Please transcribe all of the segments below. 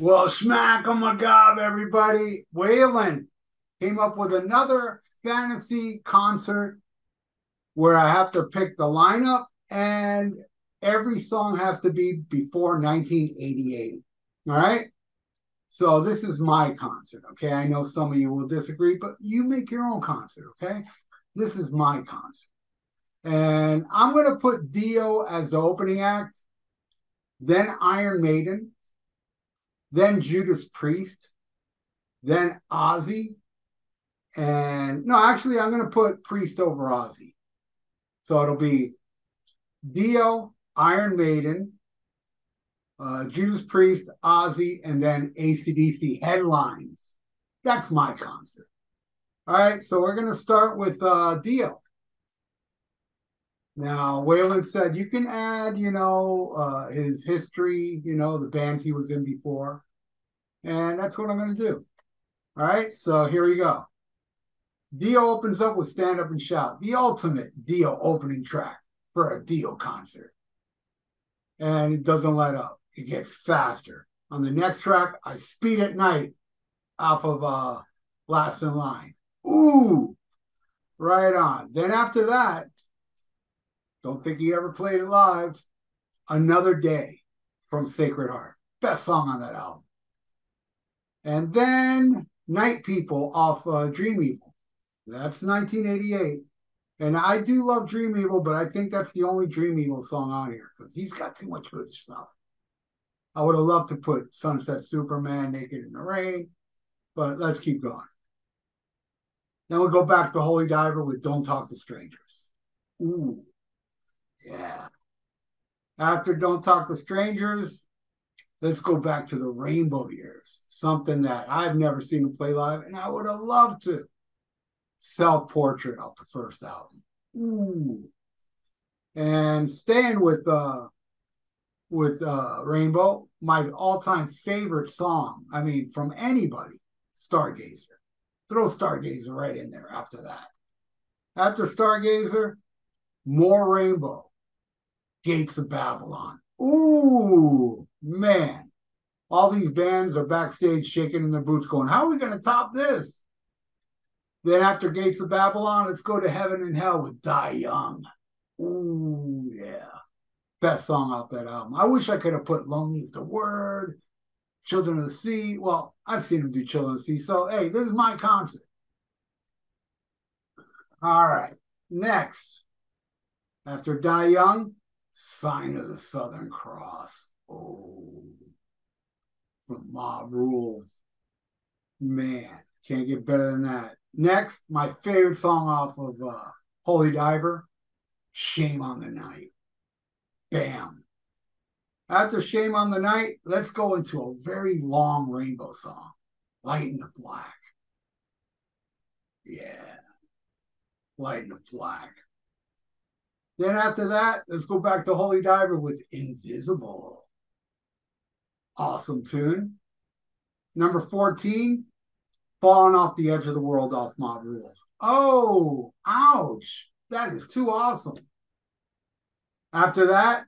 Well, smack on my gob, everybody. Waylon came up with another fantasy concert where I have to pick the lineup, and every song has to be before 1988. All right. So this is my concert. Okay. I know some of you will disagree, but you make your own concert. Okay. This is my concert. And I'm going to put Dio as the opening act, then Iron Maiden, then Judas Priest, then Ozzy. And no, actually, I'm going to put Priest over Ozzy. So it'll be Dio, Iron Maiden, Judas Priest, Ozzy, and then AC/DC headlines. That's my concert. All right, so we're going to start with Dio. Now, Waylon said you can add, his history, the bands he was in before. And that's what I'm going to do. All right, so here we go. Dio opens up with Stand Up and Shout, the ultimate Dio opening track for a Dio concert. And it doesn't let up. It gets faster. On the next track, I Speed at Night off of Last in Line. Ooh, right on. Then after that, don't think he ever played it live, Another Day from Sacred Heart. Best song on that album. And then Night People off Dream Evil. That's 1988. And I do love Dream Evil, but I think that's the only Dream Evil song on here because he's got too much good stuff. I would have loved to put Sunset Superman, Naked in the Rain, but let's keep going. Then we'll go back to Holy Diver with Don't Talk to Strangers. Ooh, yeah. After Don't Talk to Strangers, let's go back to the Rainbow Years, something that I've never seen him play live, and I would have loved to. Self-Portrait off the first album. Ooh. And staying with Rainbow, my all-time favorite song, I mean, from anybody, Stargazer. Throw Stargazer right in there after that. After Stargazer, more Rainbow. Gates of Babylon. Ooh, man. All these bands are backstage shaking in their boots going, how are we going to top this? Then after Gates of Babylon, let's go to Heaven and Hell with Die Young. Ooh, yeah. Best song off that album. I wish I could have put Lonely is the Word, Children of the Sea. Well, I've seen him do Children of the Sea. So, hey, this is my concert. All right. Next. After Die Young, Sign of the Southern Cross. Oh. From Mob Rules. Man, can't get better than that. Next, my favorite song off of Holy Diver, Shame on the Night. Bam. After Shame on the Night, let's go into a very long Rainbow song, Light in the Black. Yeah. Light in the Black. Then after that, let's go back to Holy Diver with Invisible. Awesome tune. Number 14, Falling Off the Edge of the World off Mob Rules. Oh, ouch. That is too awesome. After that,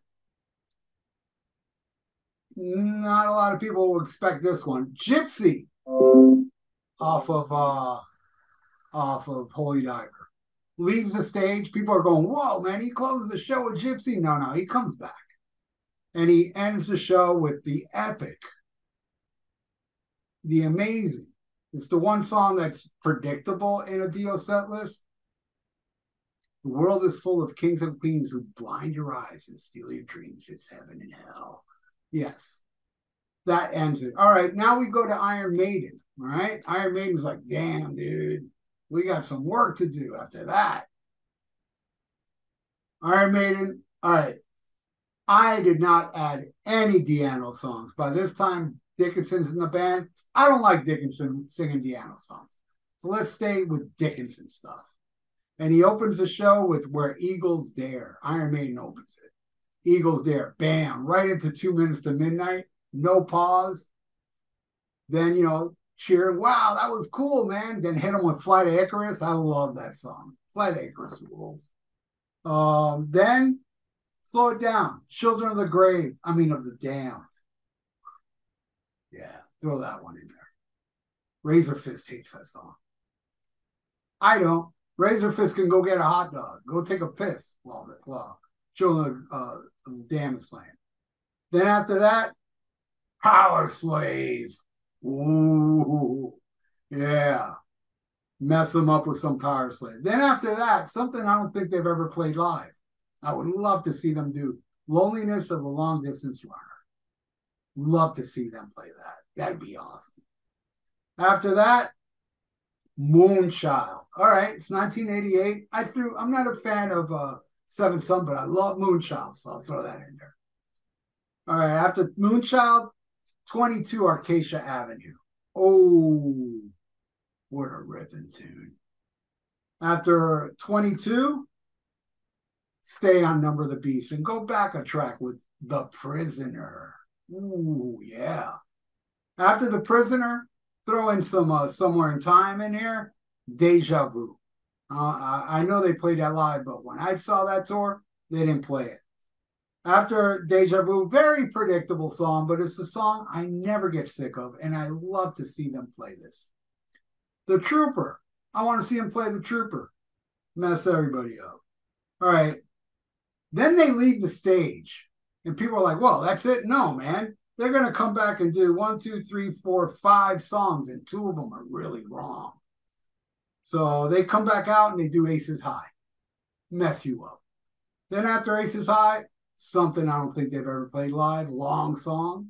not a lot of people will expect this one. Gypsy off of Holy Diver. Leaves the stage. People are going, whoa, man, he closes the show with Gypsy. No, he comes back. And he ends the show with the epic, the amazing. It's the one song that's predictable in a Dio set list. The world is full of kings and queens who blind your eyes and steal your dreams. It's heaven and hell. Yes, that ends it. All right, now we go to Iron Maiden. All right, Iron Maiden's like, damn, dude, we got some work to do after that. Iron Maiden, all right. I did not add any Diano songs. By this time, Dickinson's in the band. I don't like Dickinson singing Diano songs. So let's stay with Dickinson stuff. And he opens the show with Where Eagles Dare. Iron Maiden opens it. Eagles Dare. Bam. Right into 2 minutes to midnight. No pause. Then, cheering. Wow, that was cool, man. Then hit him with Flight of Icarus. I love that song. Flight of Icarus rules. Then slow it down. Children of the Grave. Of the Damned. Yeah. Throw that one in there. Razor Fist hates that song. I don't. Razor Fist can go get a hot dog, go take a piss while Children the Dam is playing. Then after that, Power Slave. Ooh, yeah. Mess them up with some Power Slave. Then after that, something I don't think they've ever played live. I would love to see them do Loneliness of the Long Distance Runner. Love to see them play that. That'd be awesome. After that, Moonchild. All right, it's 1988. I'm not a fan of Seven Son, but I love Moonchild, so I'll throw that in there. All right, after Moonchild, 22 Acacia Avenue. Oh, what a ripping tune. After 22, stay on Number of the Beast and go back a track with The Prisoner. Ooh, yeah. After The Prisoner, throw in some Somewhere in Time in here. Deja Vu. I know they played that live, but when I saw that tour, they didn't play it. After Deja Vu, very predictable song, but it's a song I never get sick of, and I love to see them play this. The Trooper. I want to see them play The Trooper. Mess everybody up. All right. Then they leave the stage, and people are like, well, that's it? No, man. They're going to come back and do 1, 2, 3, 4, 5 songs, and 2 of them are really wrong. So they come back out and they do Aces High. Mess you up. Then after Aces High, something I don't think they've ever played live, long song,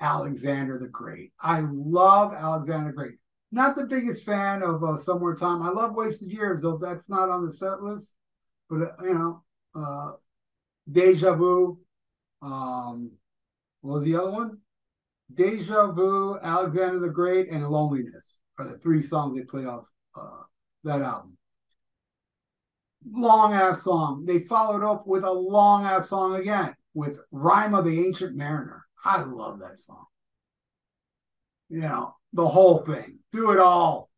Alexander the Great. I love Alexander the Great. Not the biggest fan of Somewhere in Time. I love Wasted Years, though that's not on the set list. But, Deja Vu. What was the other one? Deja Vu, Alexander the Great, and Loneliness are the 3 songs they played off that album. Long-ass song. They followed up with a long-ass song again with Rhyme of the Ancient Mariner. I love that song. The whole thing. Do it all.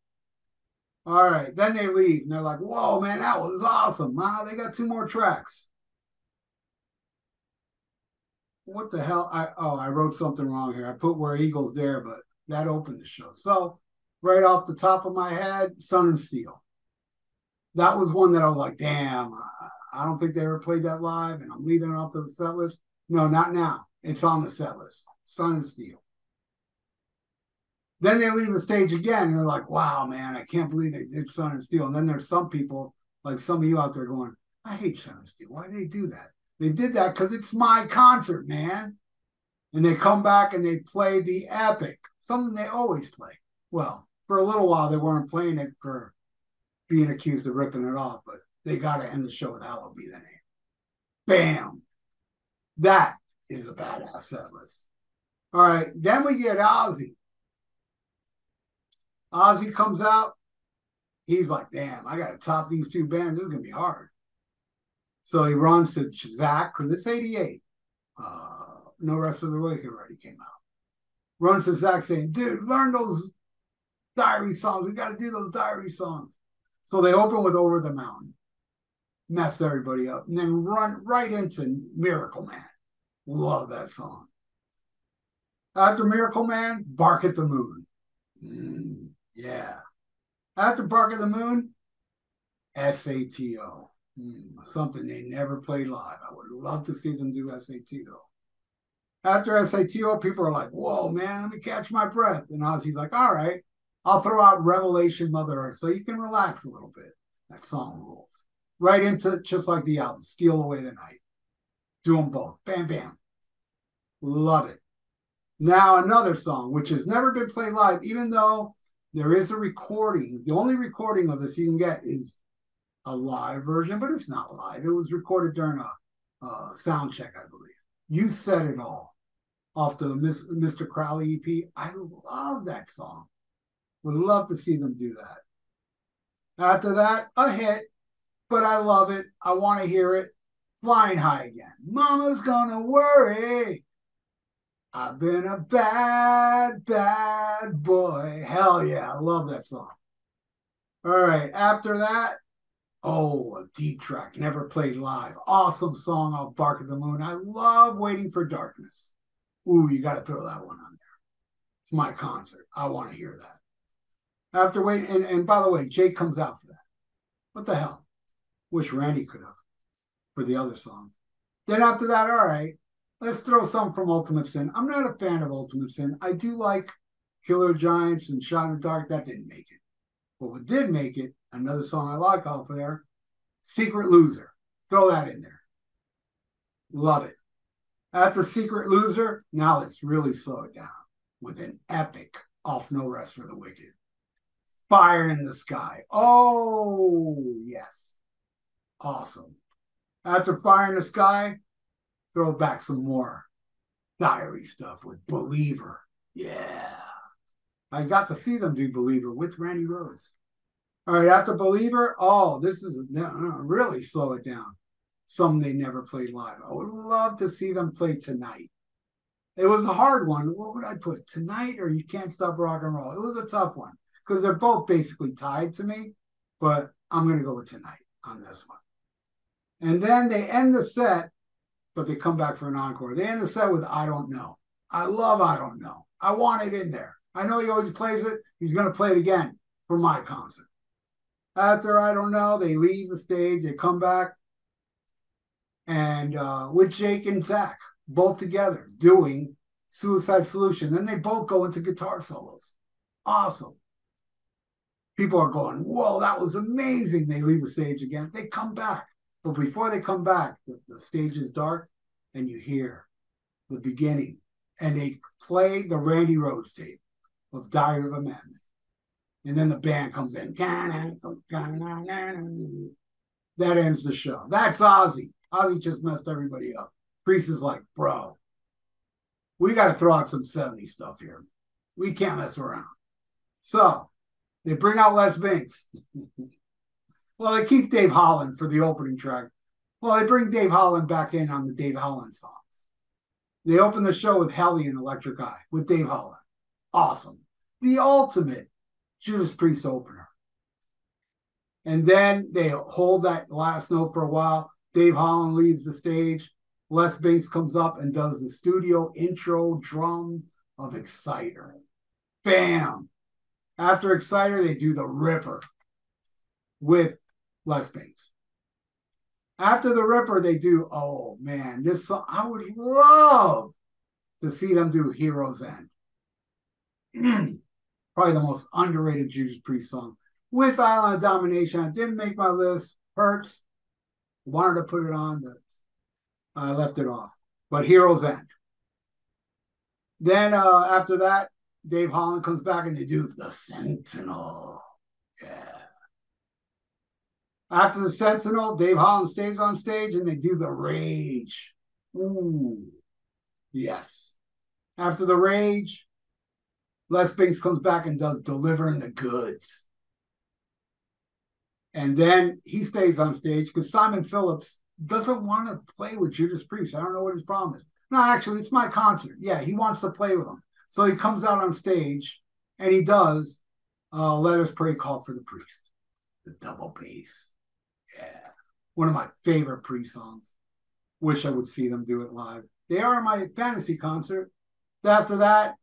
All right. Then they leave, and they're like, whoa, man, that was awesome. They got 2 more tracks. What the hell? I wrote something wrong here. I put Where Eagles Dare, but that opened the show. So right off the top of my head, Sun and Steel. That was one that I was like, damn, I don't think they ever played that live, and I'm leaving it off the set list. No, not now. It's on the set list. Sun and Steel. Then they leave the stage again, and they're like, wow, man, I can't believe they did Sun and Steel. And then there's some people, like some of you out there going, I hate Sun and Steel. Why did they do that? They did that because it's my concert, man. And they come back and they play the epic, something they always play. Well, for a little while, they weren't playing it for being accused of ripping it off, but they got to end the show with Hallowed Be the Name. Bam. That is a badass set list. All right. Then we get Ozzy. Ozzy comes out. He's like, damn, I got to top these 2 bands. This is going to be hard. So he runs to Zach, because it's 88. No Rest for the Wicked already came out. Runs to Zach saying, dude, learn those diary songs. We got to do those diary songs. So they open with Over the Mountain. Mess everybody up. And then run right into Miracle Man. Love that song. After Miracle Man, Bark at the Moon. Yeah. After Bark at the Moon, SATO. Something they never played live. I would love to see them do SATO. After SATO, people are like, whoa, man, let me catch my breath. And Ozzy's like, all right, I'll throw out Revelation Mother Earth so you can relax a little bit. That song rules. Right into just like the album, Steal Away the Night. Do them both. Bam, bam. Love it. Now another song, which has never been played live, even though there is a recording. The only recording of this you can get is a live version, but it's not live. It was recorded during a sound check, I believe. You Said It All off the Mr. Crowley EP. I love that song. Would love to see them do that. After that, a hit, but I love it. I want to hear it. Flying High again. Mama's gonna worry. I've been a bad, bad boy. Hell yeah, I love that song. All right, after that, a deep track, never played live. Awesome song off Bark at the Moon. I love Waiting for Darkness. Ooh, you got to throw that one on It's my concert. I want to hear that. After waiting, and by the way, Jake comes out for that. What the hell? Wish Randy could have for the other song. Then after that, all right, let's throw some from Ultimate Sin. I'm not a fan of Ultimate Sin. I do like Killer Giants and Shot in the Dark. That didn't make it. But what did make it, another song I like off there, Secret Loser. Throw that in there. Love it. After Secret Loser, now let's really slow it down with an epic Off No Rest for the Wicked. Fire in the Sky. Oh, yes. Awesome. After Fire in the Sky, throw back some more Diary stuff with Believer. Yeah. I got to see them do Believer with Randy Rhoads. All right, after Believer, oh, this is really slow it down. Some they never played live. I would love to see them play Tonight. It was a hard one. What would I put? Tonight or You Can't Stop Rock and Roll? It was a tough one because they're both basically tied to me, but I'm going to go with Tonight on this one. And then they end the set, but they come back for an encore. They end the set with I Don't Know. I love I Don't Know. I want it in there. I know he always plays it. He's going to play it again for my concert. After I Don't Know, they leave the stage. They come back. And with Jake and Zach, both together, doing Suicide Solution. Then they both go into guitar solos. Awesome. People are going, whoa, that was amazing. They leave the stage again. They come back. But before they come back, the stage is dark, and you hear the beginning. And they play the Randy Rhoads tape of Diary of a Madman. And then the band comes in. That ends the show. That's Ozzy. Ozzy just messed everybody up. Priest is like, bro, we got to throw out some 70s stuff here. We can't mess around. So they bring out Les Binks. Well, they keep Dave Holland for the opening track. Well, they bring Dave Holland back in on the Dave Holland songs. They open the show with Hellion Electric Eye with Dave Holland. Awesome. The ultimate Judas Priest opener. And then they hold that last note for a while. Dave Holland leaves the stage. Les Binks comes up and does the studio intro drum of Exciter. Bam! After Exciter, they do the Ripper with Les Binks. After the Ripper, they do, oh man, this song, I would love to see them do Hero's End. Probably the most underrated Judas Priest song. With Island of Domination, it didn't make my list. Hurts. Wanted to put it on, but I left it off. But Hero's End. Then after that, Dave Holland comes back and they do the Sentinel. Yeah. After the Sentinel, Dave Holland stays on stage and they do the Rage. Ooh. Yes. After the Rage, Les Binks comes back and does Delivering the Goods. And then he stays on stage because Simon Phillips doesn't want to play with Judas Priest. I don't know what his problem is. No, actually, it's my concert. Yeah, he wants to play with them. So he comes out on stage and he does Let Us Pray, Call for the Priest. The double bass. Yeah. One of my favorite Priest songs. Wish I would see them do it live. They are my fantasy concert. After that,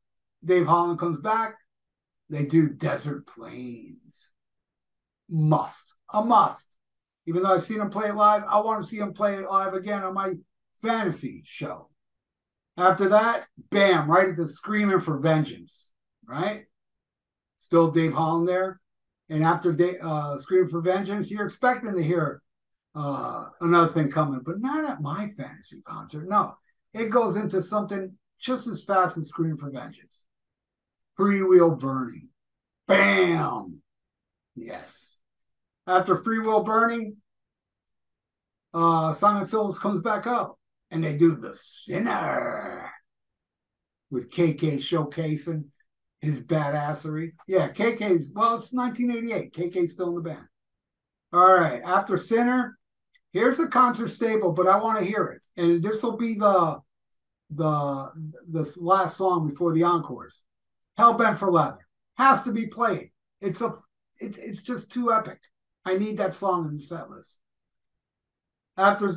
Dave Holland comes back. They do Desert Plains. Must. A must. Even though I've seen him play it live, I want to see him play it live again on my fantasy show. After that, bam, right at the Screaming for Vengeance, right? Still Dave Holland there. And after Screaming for Vengeance, you're expecting to hear another thing coming, but not at my fantasy concert. No, it goes into something just as fast as Screaming for Vengeance. Freewheel Burning. Bam! Yes. After Freewheel Burning, Simon Phillips comes back up and they do the Sinner with KK showcasing his badassery. Yeah, KK's, well, it's 1988. KK's still in the band. All right, after Sinner, here's the concert staple, but I want to hear it. And this will be the last song before the encores. Hellbent for Leather. Has to be played. It's just too epic. I need that song in the set list. After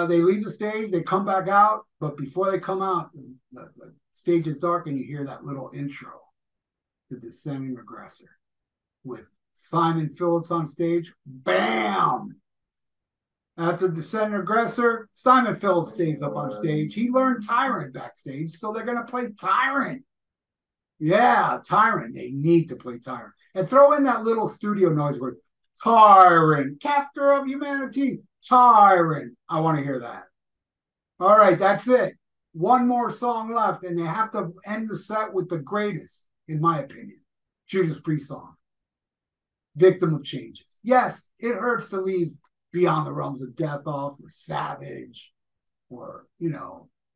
they leave the stage, they come back out, but before they come out, the stage is dark and you hear that little intro to Descending Regressor with Simon Phillips on stage. Bam! After Descending Regressor, Simon Phillips stays up on stage. He learned Tyrant backstage, so they're going to play Tyrant. Yeah, Tyrant. They need to play Tyrant. And throw in that little studio noise where Tyrant, captor of humanity, Tyrant. I want to hear that. All right, that's it. One more song left, and they have to end the set with the greatest, in my opinion, Judas Priest song, Victim of Changes. Yes, it hurts to leave Beyond the Realms of Death off, or Savage, or,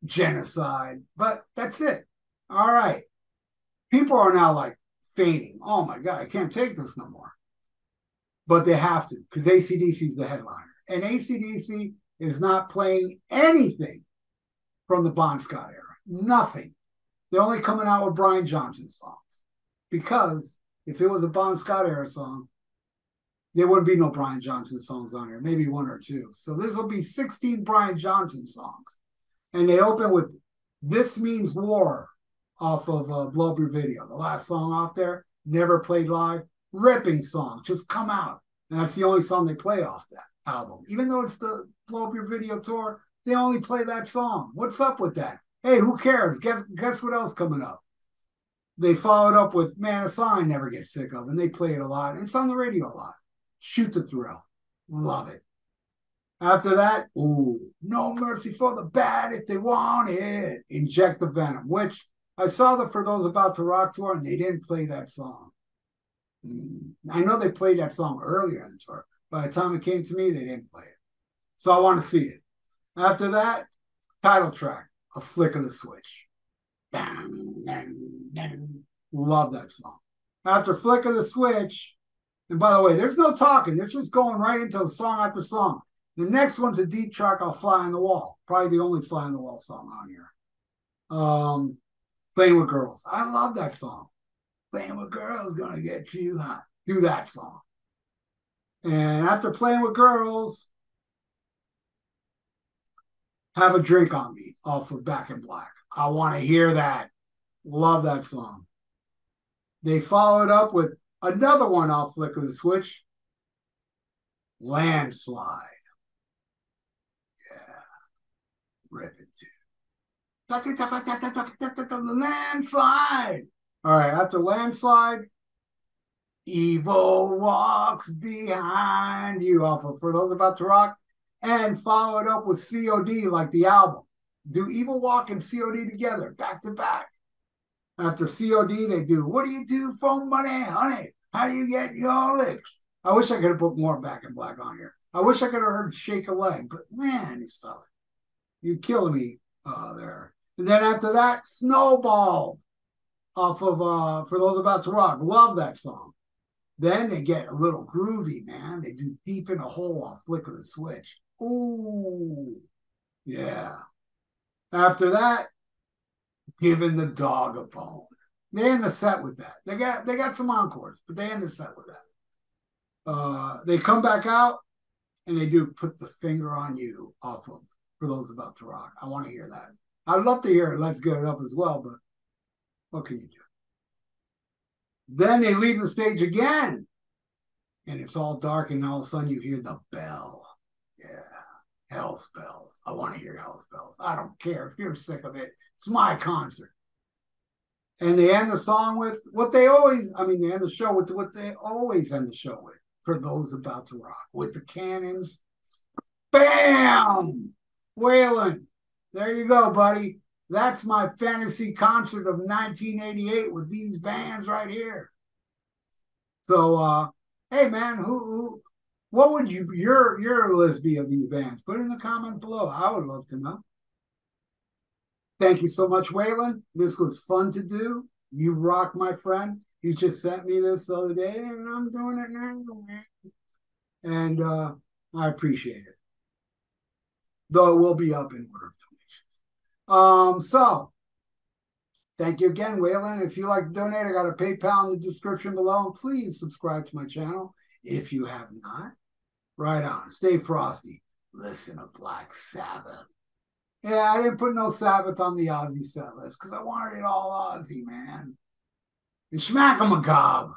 Genocide, but that's it. All right. People are now like fainting. Oh my God, I can't take this no more. But they have to, because AC/DC is the headliner. And AC/DC is not playing anything from the Bon Scott era. Nothing. They're only coming out with Brian Johnson songs. Because if it was a Bon Scott era song, there wouldn't be no Brian Johnson songs on here. Maybe one or two. So this will be 16 Brian Johnson songs. And they open with This Means War off of Blow Up Your Video. The last song off there, never played live. Ripping song. Just come out. And that's the only song they play off that album. Even though it's the Blow Up Your Video tour, they only play that song. What's up with that? Hey, who cares? Guess what else coming up? They followed up with, man, a song I never get sick of. And they play it a lot. And it's on the radio a lot. Shoot the Thrill. Love it. After that, ooh, No Mercy for the Bad if they want it. Inject the Venom, which I saw that For Those About to Rock tour, and they didn't play that song. I know they played that song earlier in the tour. By the time it came to me, they didn't play it. So I want to see it. After that, title track, A Flick of the Switch. Love that song. After Flick of the Switch, and by the way, there's no talking. They're just going right into song after song. The next one's a deep track, I'll Fly on the Wall. Probably the only Fly on the Wall song on here. Playing with Girls. I love that song. Playing with Girls, gonna get you hot. Do that song. And after Playing with Girls, Have a Drink on Me off of Back in Black. I want to hear that. Love that song. They followed up with another one off Flick of the Switch, Landslide. Yeah. Rip it too. Landslide. All right, after Landslide, Evil Walks Behind You off of For Those About to Rock, and followed up with COD like the album. Do Evil Walk and COD together, back to back. After COD, they do What Do You Do for Money, Honey? How do you get your licks? I wish I could have put more Back in Black on here. I wish I could have heard Shake a Leg, but man, this stuff. You're killing me there. And then after that, Snowball off of For Those About to Rock. Love that song. Then they get a little groovy, man. They do Deep in a Hole on Flick of the Switch. Ooh. Yeah. After that, Giving the Dog a Bone. They end the set with that. They got some encores, but they end the set with that. They come back out and they do Put the Finger on You off of For Those About to Rock. I want to hear that. I'd love to hear it. Let's Get It Up as well, but what can you do? Then they leave the stage again, and it's all dark, and all of a sudden you hear the bell. Yeah, Hell's Bells. I want to hear Hell's Bells. I don't care if you're sick of it. It's my concert. And they end the song with they end the show with what they always end the show with, For Those About to Rock, with the cannons. Bam! Waylon. There you go, buddy. That's my fantasy concert of 1988 with these bands right here. So, hey, man, what would your list be of these bands? Put it in the comment below. I would love to know. Thank you so much, Waylon. This was fun to do. You rock, my friend. You just sent me this the other day, and I'm doing it now. And I appreciate it. Though it will be up in order. So thank you again, Waylon. If you like to donate, I got a PayPal in the description below. And please subscribe to my channel if you have not. Right on. Stay frosty. Listen to Black Sabbath. Yeah, I didn't put no Sabbath on the Aussie set list because I wanted it all Aussie, man. And Schmack 'em a gob.